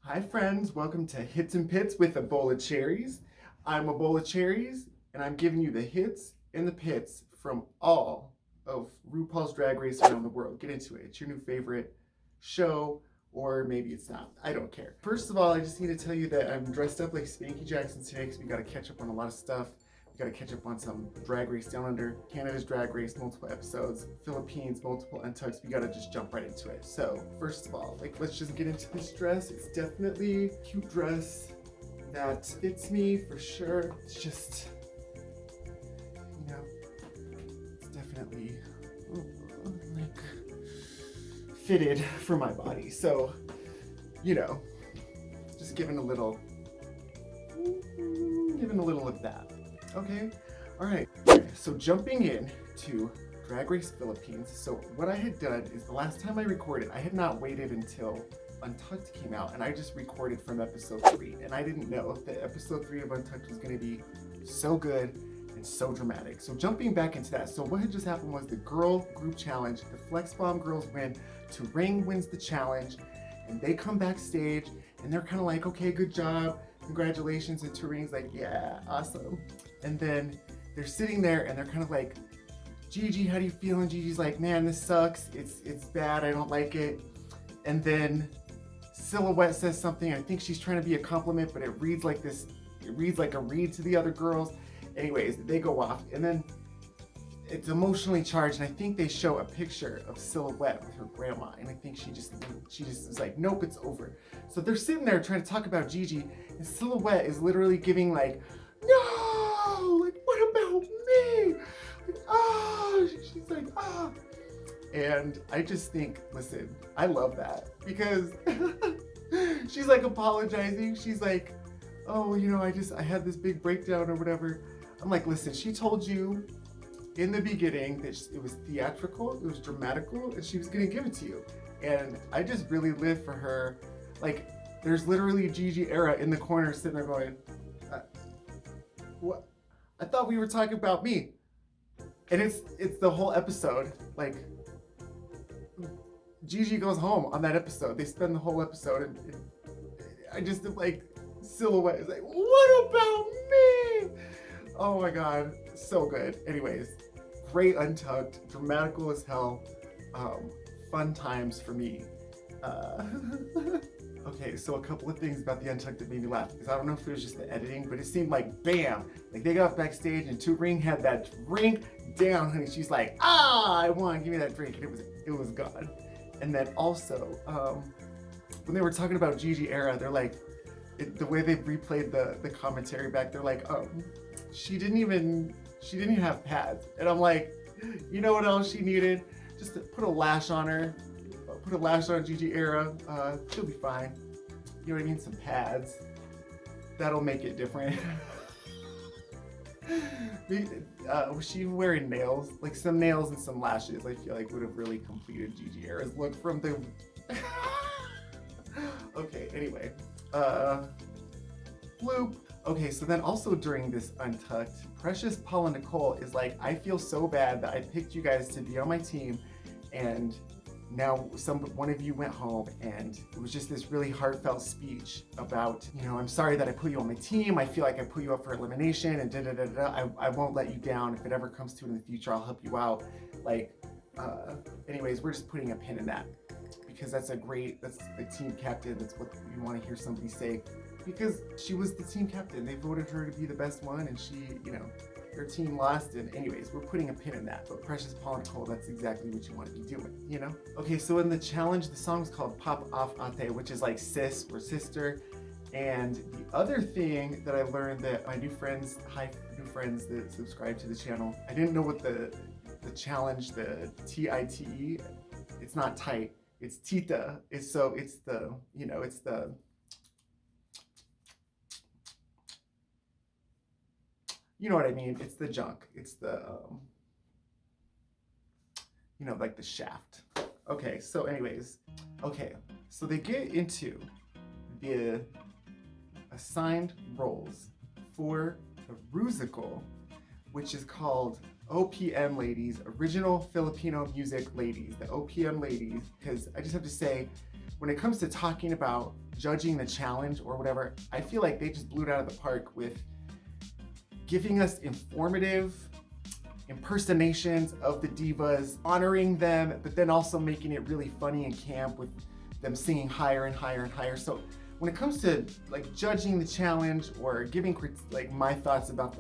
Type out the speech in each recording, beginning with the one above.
Hi friends, welcome to Hits and Pits with Ebola Cherries. I'm Ebola Cherries, and I'm giving you the hits and the pits from all of RuPaul's Drag Race around the world. Get into it. It's your new favorite show, or maybe it's not. I don't care. First of all, I just need to tell you that I'm dressed up like Spanky Jackson today because we got to catch up on a lot of stuff. We got to catch up on some Drag Race Down Under, Canada's Drag Race, multiple episodes, Philippines, multiple Untucked. We got to just jump right into it. So, first of all, let's just get into this dress. It's definitely a cute dress that fits me for sure. It's just, it's definitely fitted for my body. So, just giving a little of that. Okay, all right. So jumping in to Drag Race Philippines. So what I had done is the last time I recorded, I had not waited until Untucked came out, and I just recorded from episode 3, and I didn't know that episode 3 of Untucked was going to be so good and so dramatic. So jumping back into that, so what had just happened was the girl group challenge, the Flex Bomb girls win, Ring wins the challenge, and they come backstage, and they're kind of like, okay, good job, congratulations, and Ring's like, yeah, awesome. And then they're sitting there, and they're kind of like, Gigi, how do you feel? And Gigi's like, man, this sucks, it's bad, I don't like it. And then Silhouette says something, I think she's trying to be a compliment, but it reads like a read to the other girls. Anyways, they go off, and then it's emotionally charged, and I think they show a picture of Silhouette with her grandma, and I think she just is like, nope, it's over. So they're sitting there trying to talk about Gigi, and Silhouette is literally giving like, no, like, what about me? Like, she's like, ah. And I just think, listen, I love that because she's like apologizing. She's like, oh, I had this big breakdown or whatever. I'm like, listen, she told you in the beginning that it was theatrical, it was dramatical, and she was gonna give it to you. And I just really live for her. Like, there's literally Gigi Era in the corner sitting there going, what? I thought we were talking about me. And it's the whole episode. Like, Gigi goes home on that episode. They spend the whole episode, and I just like, Silhouette is like, what about me? Oh my god, so good. Anyways, great Untucked, dramatical as hell, fun times for me. Okay, so a couple of things about the Untucked that made me laugh, because I don't know if it was just the editing, but it seemed like, bam, like they got backstage and Ring had that drink down, honey. She's like, I won, give me that drink, and it was gone. And then also, when they were talking about Gigi Era, they're like, the way they replayed the commentary back, they're like, she didn't even have pads. And I'm like, you know what else she needed? Just to put a lash on her. Put a lash on Gigi Era. She'll be fine. You know what I mean? Some pads. That'll make it different. Was she wearing nails? Like some nails and some lashes, I feel like would have really completed Gigi Era's look from the... Okay, anyway. Bloop. Okay, so then also during this Untucked, Precious, Paul, and Nicole is like, I feel so bad that I picked you guys to be on my team, and now one of you went home, and it was just this really heartfelt speech about, I'm sorry that I put you on my team. I feel like I put you up for elimination, and I won't let you down. If it ever comes to it in the future, I'll help you out. Like, anyways, we're just putting a pin in that because that's the team captain. That's what you want to hear somebody say, because she was the team captain. They voted her to be the best one, and she, their team lost. And anyways, we're putting a pin in that. But Precious, Paul, and Nicole, that's exactly what you want to be doing, Okay, so in the challenge, the song's called Pop Off Ate, which is like sis or sister. And the other thing that I learned that my new friends that subscribe to the channel, I didn't know what the challenge, the TITE, it's not tight, it's Tita. It's the, it's the, you know what I mean? It's the junk. It's the, like the shaft. Okay, so anyways, so they get into the assigned roles for the Rusical, which is called OPM Ladies, Original Filipino Music Ladies, the OPM Ladies, because I just have to say, when it comes to talking about judging the challenge or whatever, I feel like they just blew it out of the park with giving us informative impersonations of the divas, honoring them, but then also making it really funny and camp with them singing higher and higher and higher. So when it comes to like judging the challenge or giving like my thoughts about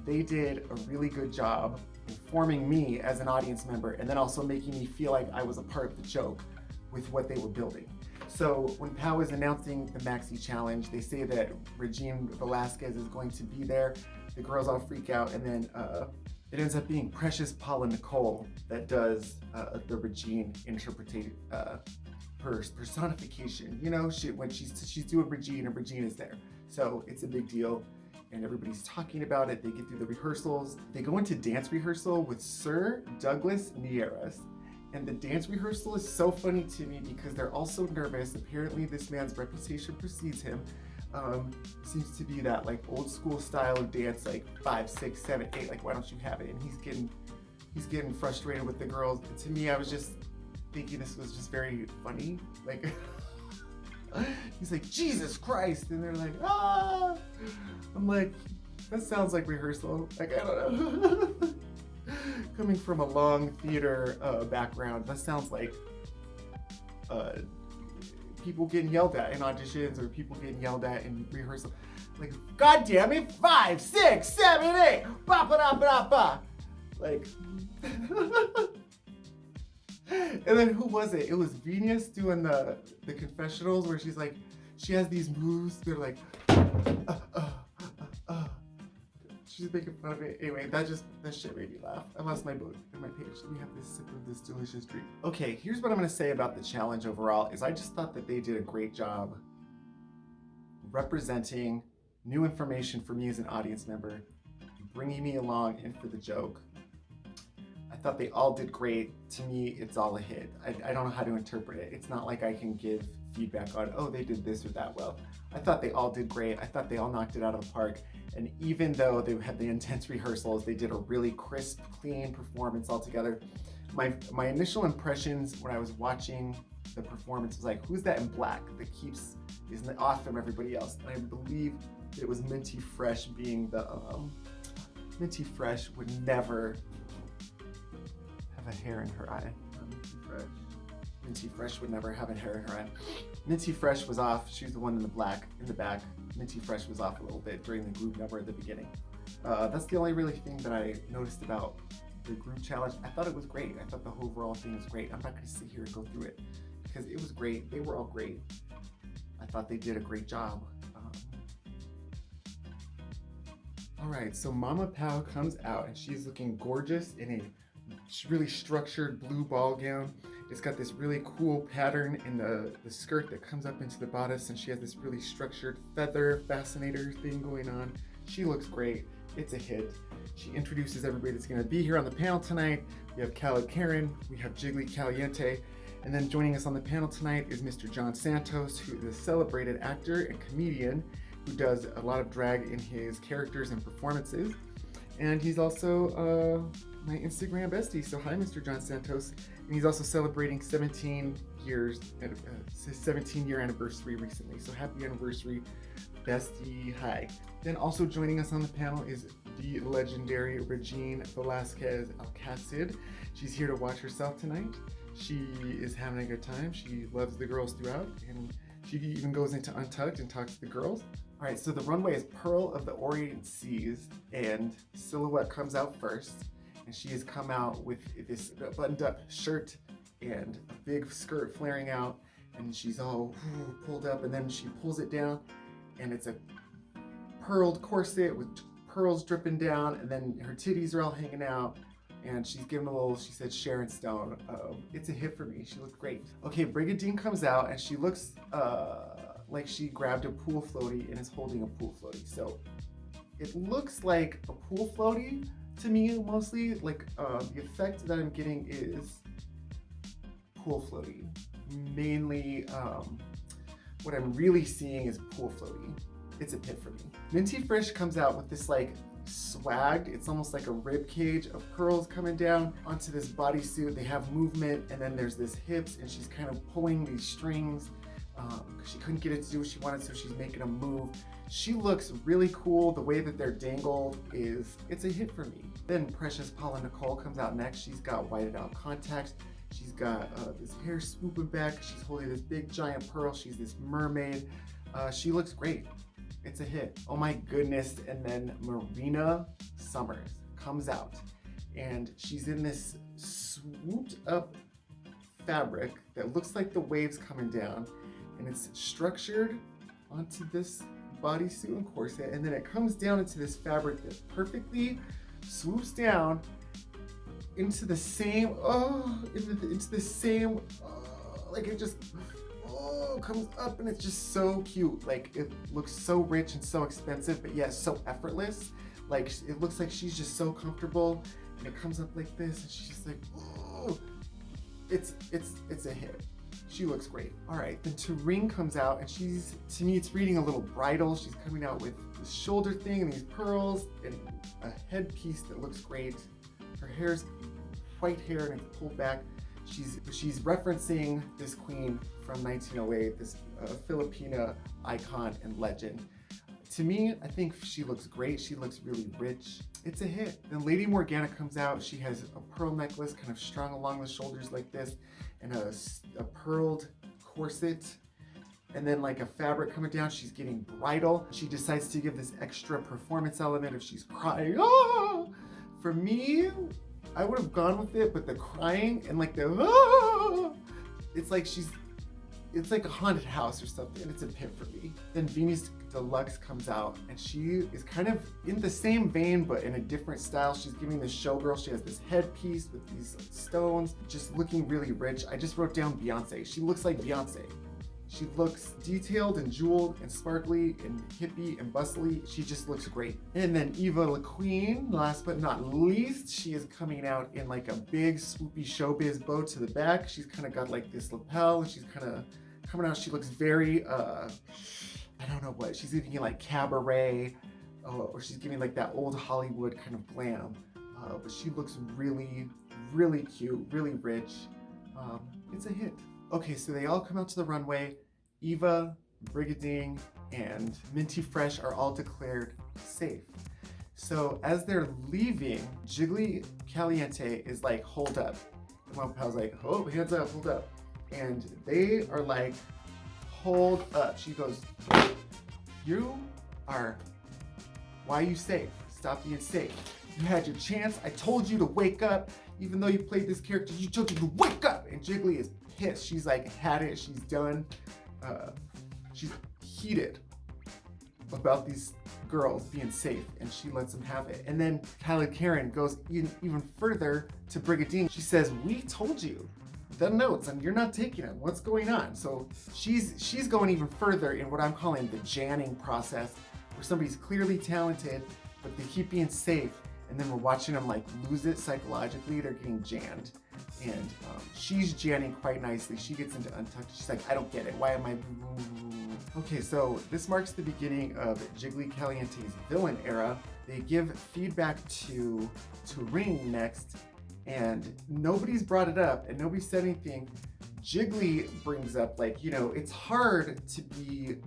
they did a really good job informing me as an audience member, and then also making me feel like I was a part of the joke with what they were building. So when Pau is announcing the Maxi Challenge, they say that Regine Velasquez is going to be there. The girls all freak out, and then it ends up being Precious Paula Nicole that does the Regine personification. You know, when she's doing Regine, and Regine is there. So it's a big deal, and everybody's talking about it. They get through the rehearsals. They go into dance rehearsal with Sir Douglas Nieras. And the dance rehearsal is so funny to me because they're all so nervous. Apparently this man's reputation precedes him. Seems to be that like old school style of dance, like 5, 6, 7, 8, like why don't you have it? And he's getting frustrated with the girls. And to me, I was just thinking this was just very funny. Like he's like, Jesus Christ, and they're like, ah. I'm like, that sounds like rehearsal. Like, I don't know. Coming from a long theater background, that sounds like people getting yelled at in auditions or people getting yelled at in rehearsal. Like, God damn it, 5, 6, 7, 8, ba ba da ba ba. Like, and then who was it? It was Venus doing the confessionals where she's like, she has these moves. They're like, she's making fun of it. Anyway, that shit made me laugh. I lost my book and my page. Let me have this sip of this delicious drink. Okay, here's what I'm gonna say about the challenge overall, is I just thought that they did a great job representing new information for me as an audience member, bringing me along in for the joke. I thought they all did great. To me, it's all a hit. I don't know how to interpret it. It's not like I can give feedback on, oh, they did this or that well. I thought they all did great. I thought they all knocked it out of the park. And even though they had the intense rehearsals, they did a really crisp, clean performance altogether. My initial impressions when I was watching the performance was like, who's that in black that is off from everybody else? And I believe it was Minty Fresh being the, Minty Fresh would never have a hair in her eye. Minty Fresh would never have a hair in her eye. Minty Fresh was off. She was the one in the black, in the back. Minty Fresh was off a little bit during the group number at the beginning. That's the only really thing that I noticed about the group challenge. I thought it was great. I thought the overall thing was great. I'm not going to sit here and go through it because it was great. They were all great. I thought they did a great job. All right, so Mama Pau comes out and she's looking gorgeous in a really structured blue ball gown. It's got this really cool pattern in the skirt that comes up into the bodice, and she has this really structured feather fascinator thing going on. She looks great. It's a hit. She introduces everybody that's going to be here on the panel tonight. We have Cali Karen, we have Jiggly Caliente, and then joining us on the panel tonight is Mr. John Santos, who is a celebrated actor and comedian who does a lot of drag in his characters and performances. And he's also my Instagram bestie. So hi, Mr. John Santos. And he's also celebrating 17 years, his 17-year anniversary recently. So happy anniversary, bestie. Hi. Then also joining us on the panel is the legendary Regine Velasquez Alcacid. She's here to watch herself tonight. She is having a good time. She loves the girls throughout, and she even goes into Untucked and talks to the girls. All right, so the runway is Pearl of the Orient Seas, and Silhouette comes out first. And she has come out with this buttoned up shirt and a big skirt flaring out, and she's all pulled up, and then she pulls it down, and it's a pearled corset with pearls dripping down, and then her titties are all hanging out, and she's giving a little, she said, Sharon Stone. It's a hit for me. She looked great. Okay, Brigadine comes out, and she looks like she grabbed a pool floaty and is holding a pool floaty. So it looks like a pool floaty to me, mostly. Like the effect that I'm getting is pool floaty. Mainly, what I'm really seeing is pool floaty. It's a hit for me. Minty Fresh comes out with this like swagged. It's almost like a rib cage of pearls coming down onto this bodysuit. They have movement, and then there's this hips, and she's kind of pulling these strings. She couldn't get it to do what she wanted, so she's making a move. She looks really cool. The way that they're dangled it's a hit for me. Then Precious Paula Nicole comes out next. She's got whited out contacts. She's got this hair swooping back. She's holding this big giant pearl. She's this mermaid. She looks great. It's a hit. Oh my goodness. And then Marina Summers comes out, and she's in this swooped up fabric that looks like the waves coming down, and it's structured onto this bodysuit and corset, and then it comes down into this fabric that perfectly swoops down into the same, like it just comes up, and it's just so cute. Like, it looks so rich and so expensive, but yet so effortless. Like, it looks like she's just so comfortable, and it comes up like this, and she's just like, oh, it's a hit. She looks great. All right, then Tareen comes out, and to me, it's reading a little bridal. She's coming out with this shoulder thing and these pearls and a headpiece that looks great. Her hair's white hair and it's pulled back. She's referencing this queen from 1908, this Philippina icon and legend. To me, I think she looks great. She looks really rich. It's a hit. Then Lady Morgana comes out. She has a pearl necklace kind of strung along the shoulders like this, and a pearled corset, and then like a fabric coming down. She's getting bridal. She decides to give this extra performance element if she's crying. Oh! For me, I would have gone with it, but the crying and like the it's like a haunted house or something. It's a hit for me. Then Venus Deluxe comes out, and she is kind of in the same vein, but in a different style. She's giving this showgirl. She has this headpiece with these stones, just looking really rich. I just wrote down Beyonce. She looks like Beyonce. She looks detailed and jeweled and sparkly and hippie and bustly. She just looks great. And then Eva La Queen, last but not least, she is coming out in like a big swoopy showbiz bow to the back. She's kind of got like this lapel. She's kind of coming out. She looks very, I don't know what. She's giving like cabaret, or she's giving like that old Hollywood kind of glam. But she looks really, really cute, really rich. It's a hit. Okay, so they all come out to the runway. Eva, Brigadine, and Minty Fresh are all declared safe. So as they're leaving, Jiggly Caliente is like, hold up. And Mopal's like, oh, hands up, hold up. And they are like, hold up. She goes, why are you safe? Stop being safe. You had your chance. I told you to wake up. Even though you played this character, you told you to wake up. And Jiggly is pissed. She's like, had it, she's done. She's heated about these girls being safe, and she lets them have it. And then Kylie Karen goes even further to Brigadine. She says, we told you the notes and you're not taking them. What's going on? So she's going even further in what I'm calling the janning process, where somebody's clearly talented, but they keep being safe, and then we're watching them like lose it psychologically. They're getting janned. And she's janning quite nicely. She gets into Untucked. She's like, I don't get it. Why am I? Okay, so this marks the beginning of Jiggly Caliente's villain era. They give feedback to Ring next, and nobody's brought it up and nobody said anything. Jiggly brings up, like, you know, it's hard to be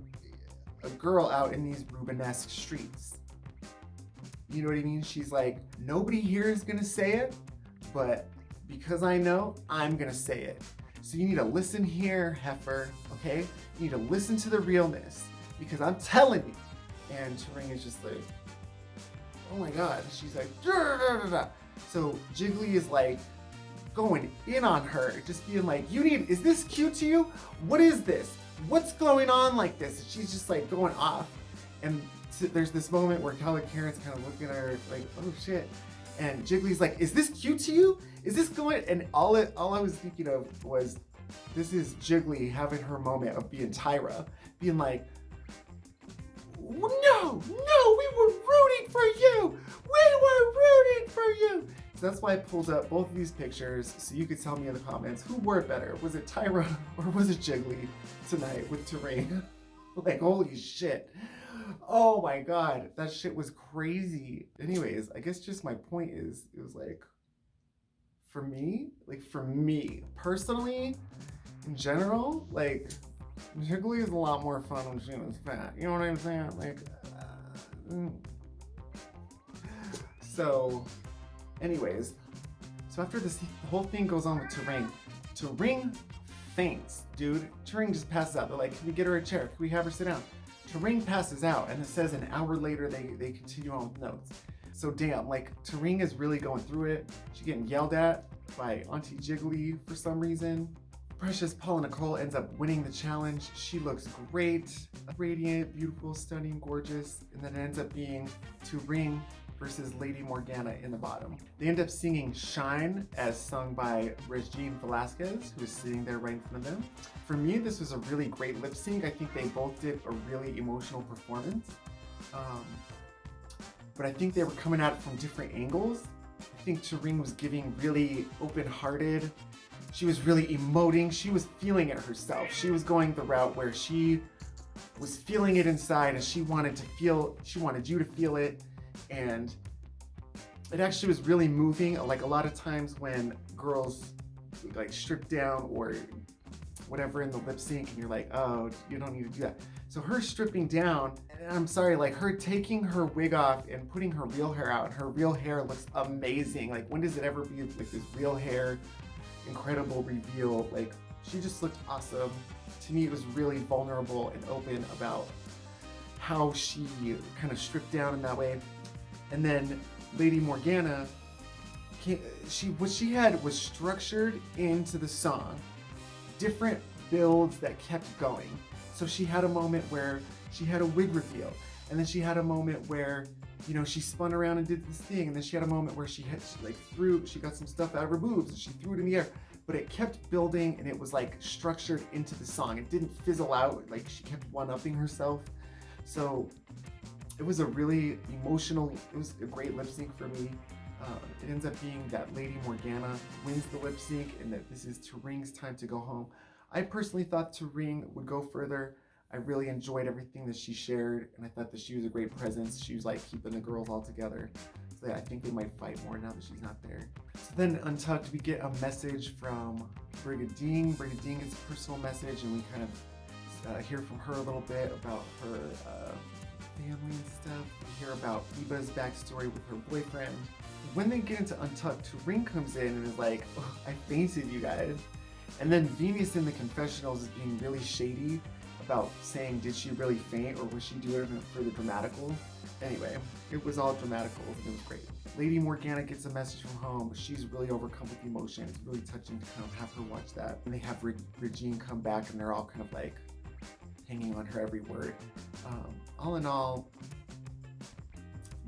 a girl out in these Rubenesque streets. You know what I mean? She's like, nobody here is gonna say it, but because I know, I'm gonna say it. So you need to listen here, heifer, okay? You need to listen to the realness, because I'm telling you. And Turing is just like, oh my God. She's like, da, da, da, da. So Jiggly is like going in on her, just being like, is this cute to you? What is this? What's going on like this? And she's just like going off. And there's this moment where Kylie Karen's kind of looking at her like, oh shit. And Jiggly's like, is this cute to you? Is this going? And all I was thinking of was, this is Jiggly having her moment of being Tyra, being like, no, we were rooting for you. We were rooting for you. So that's why I pulled up both of these pictures so you could tell me in the comments who wore it better. Was it Tyra or was it Jiggly tonight with Terrain? Like, holy shit. Oh my god, that shit was crazy. Anyways, I guess just my point is, it was like, for me personally, in general, like, Jiggly is a lot more fun when she was fat. You know what I'm saying? Like, mm. So, anyways, so after this, the whole thing goes on with Turing. Turing faints, dude. Turing just passes out. They're like, can we get her a chair? Can we have her sit down? Turing passes out, and it says an hour later they continue on with notes. So damn, like, Turing is really going through it. She's getting yelled at by Auntie Jiggly for some reason. Precious Paula Nicole ends up winning the challenge. She looks great, radiant, beautiful, stunning, gorgeous, and then it ends up being Turing versus Lady Morgana in the bottom. They end up singing Shine, as sung by Regine Velasquez, who is sitting there right in front of them. For me, this was a really great lip sync. I think they both did a really emotional performance. But I think they were coming at it from different angles. I think Turing was giving really open-hearted. She was really emoting. She was feeling it herself. She was going the route where she was feeling it inside, and she wanted you to feel it. And it actually was really moving. Like, a lot of times when girls like strip down or whatever in the lip sync, and you're like, oh, you don't need to do that. So her stripping down, and I'm sorry, like, her taking her wig off and putting her real hair out, and her real hair looks amazing. Like, when does it ever be like this real hair, incredible reveal? Like, she just looked awesome. To me, it was really vulnerable and open about how she kind of stripped down in that way. And then Lady Morgana, what she had was structured into the song, different builds that kept going. So she had a moment where she had a wig reveal, and then she had a moment where, you know, she spun around and did this thing, and then she had a moment where she got some stuff out of her boobs and she threw it in the air. But it kept building, and it was like structured into the song. It didn't fizzle out, like she kept one-upping herself. So it was a really emotional, it was a great lip sync for me. It ends up being that Lady Morgana wins the lip sync, and that this is Turing's time to go home. I personally thought Turing would go further. I really enjoyed everything that she shared, and I thought that she was a great presence. She was like keeping the girls all together. So yeah, I think they might fight more now that she's not there. So then Untucked, we get a message from Brigadine. Brigadine gets a personal message, and we kind of hear from her a little bit about her family and stuff. We hear about Eva's backstory with her boyfriend. When they get into Untucked, Turing comes in and is like, oh, I fainted, you guys. And then Venus in the confessionals is being really shady about saying, did she really faint, or was she doing it for the Dramaticals? Anyway, it was all Dramaticals, and it was great. Lady Morgana gets a message from home, but she's really overcome with emotion. It's really touching to kind of have her watch that. And they have Regine come back, and they're all kind of like hanging on her every word. All in all,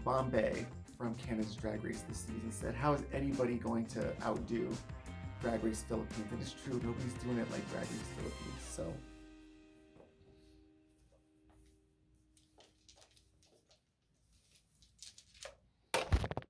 Bombay from Canada's Drag Race this season said, how is anybody going to outdo Drag Race Philippines? And it's true, nobody's doing it like Drag Race Philippines. So